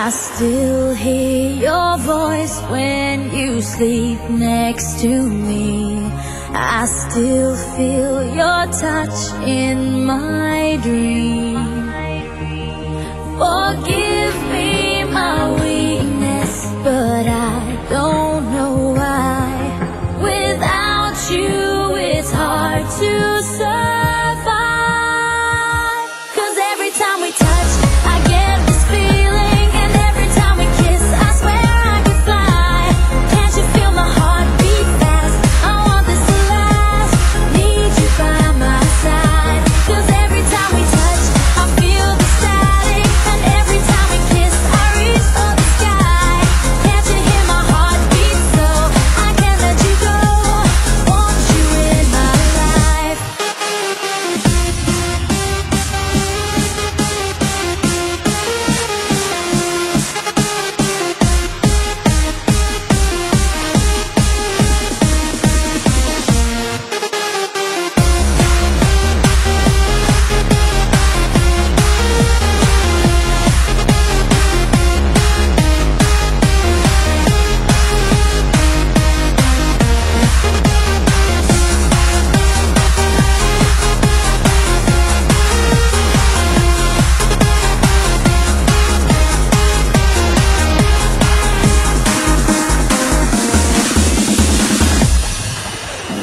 I still hear your voice when you sleep next to me. I still feel your touch in my dream. Forgive me my weakness, but I don't know why. Without you, it's hard to survive. 'Cause every time we touch, I get this feeling, and every time we kiss, I swear I could fly. Can't you feel my heart beat fast? I want this to last. Need you by my side. 'Cause every time we touch, I feel the static, and every time we kiss, I reach for the sky. Can't you hear my heart beat so? I can't let you go. Want you in my life.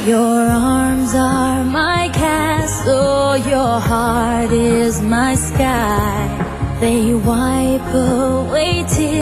Your arms are my castle, your heart is my sky. They wipe away